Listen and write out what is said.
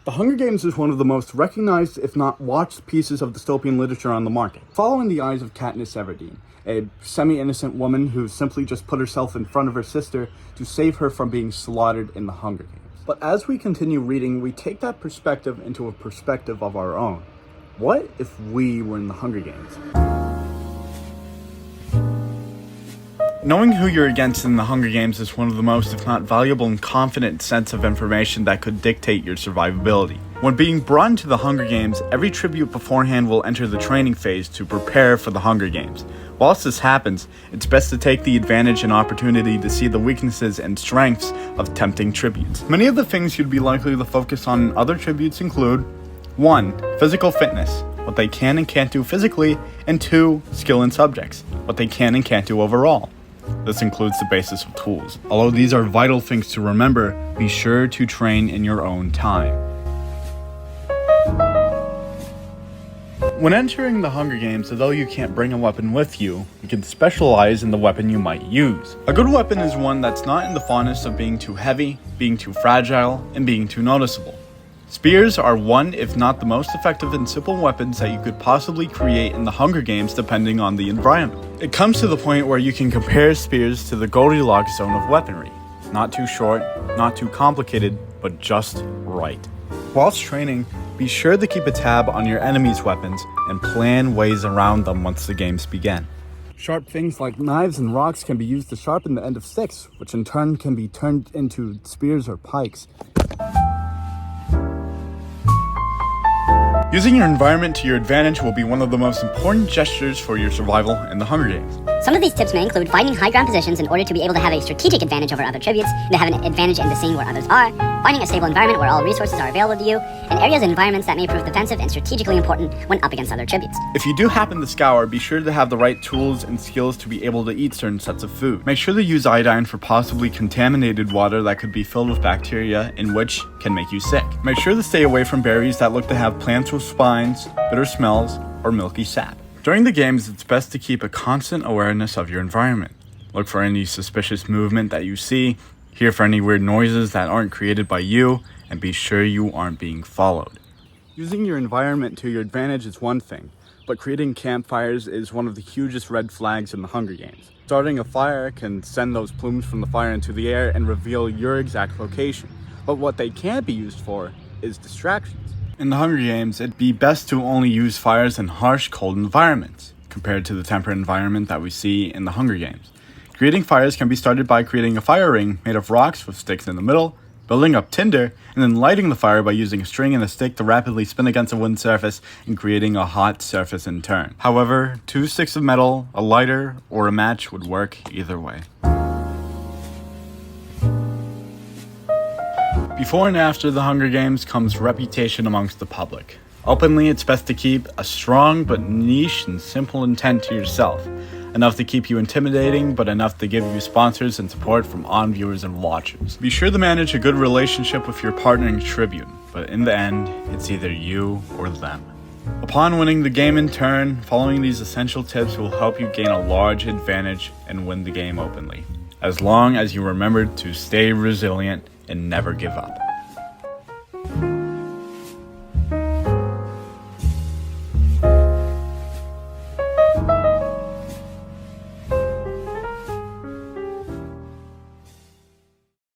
The Hunger Games is one of the most recognized, if not watched, pieces of dystopian literature on the market. Following the eyes of Katniss Everdeen, a semi-innocent woman who simply just put herself in front of her sister to save her from being slaughtered in the Hunger Games. But as we continue reading, we take that perspective into a perspective of our own. What if we were in the Hunger Games? Knowing who you're against in the Hunger Games is one of the most, if not valuable and confident sense of information that could dictate your survivability. When being brought into the Hunger Games, every tribute beforehand will enter the training phase to prepare for the Hunger Games. Whilst this happens, it's best to take the advantage and opportunity to see the weaknesses and strengths of tempting tributes. Many of the things you'd be likely to focus on in other tributes include 1. Physical fitness, what they can and can't do physically, and 2. Skill in subjects, what they can and can't do overall. This includes the basis of tools. Although these are vital things to remember, be sure to train in your own time. When entering the Hunger Games, although you can't bring a weapon with you, you can specialize in the weapon you might use. A good weapon is one that's not in the fondness of being too heavy, being too fragile, and being too noticeable. Spears are one, if not the most effective and simple weapons that you could possibly create in the Hunger Games depending on the environment. It comes to the point where you can compare spears to the Goldilocks zone of weaponry. Not too short, not too complicated, but just right. Whilst training, be sure to keep a tab on your enemy's weapons and plan ways around them once the games begin. Sharp things like knives and rocks can be used to sharpen the end of sticks, which in turn can be turned into spears or pikes. Using your environment to your advantage will be one of the most important gestures for your survival in the Hunger Games. Some of these tips may include finding high ground positions in order to be able to have a strategic advantage over other tributes, to have an advantage in the scene where others are, finding a stable environment where all resources are available to you, and areas and environments that may prove defensive and strategically important when up against other tributes. If you do happen to scour, be sure to have the right tools and skills to be able to eat certain sets of food. Make sure to use iodine for possibly contaminated water that could be filled with bacteria in which can make you sick. Make sure to stay away from berries that look to have plants with spines, bitter smells, or milky sap. During the games, it's best to keep a constant awareness of your environment. Look for any suspicious movement that you see, hear for any weird noises that aren't created by you, and be sure you aren't being followed. Using your environment to your advantage is one thing, but creating campfires is one of the hugest red flags in the Hunger Games. Starting a fire can send those plumes from the fire into the air and reveal your exact location, but what they can't be used for is distractions. In the Hunger Games, it'd be best to only use fires in harsh, cold environments, compared to the temperate environment that we see in the Hunger Games. Creating fires can be started by creating a fire ring made of rocks with sticks in the middle, building up tinder, and then lighting the fire by using a string and a stick to rapidly spin against a wooden surface and creating a hot surface in turn. However, 2 sticks of metal, a lighter, or a match would work either way. Before and after the Hunger Games comes reputation amongst the public. Openly, it's best to keep a strong but niche and simple intent to yourself. Enough to keep you intimidating, but enough to give you sponsors and support from on-viewers and watchers. Be sure to manage a good relationship with your partnering tribute, but in the end, it's either you or them. Upon winning the game in turn, following these essential tips will help you gain a large advantage and win the game openly. As long as you remember to stay resilient and never give up.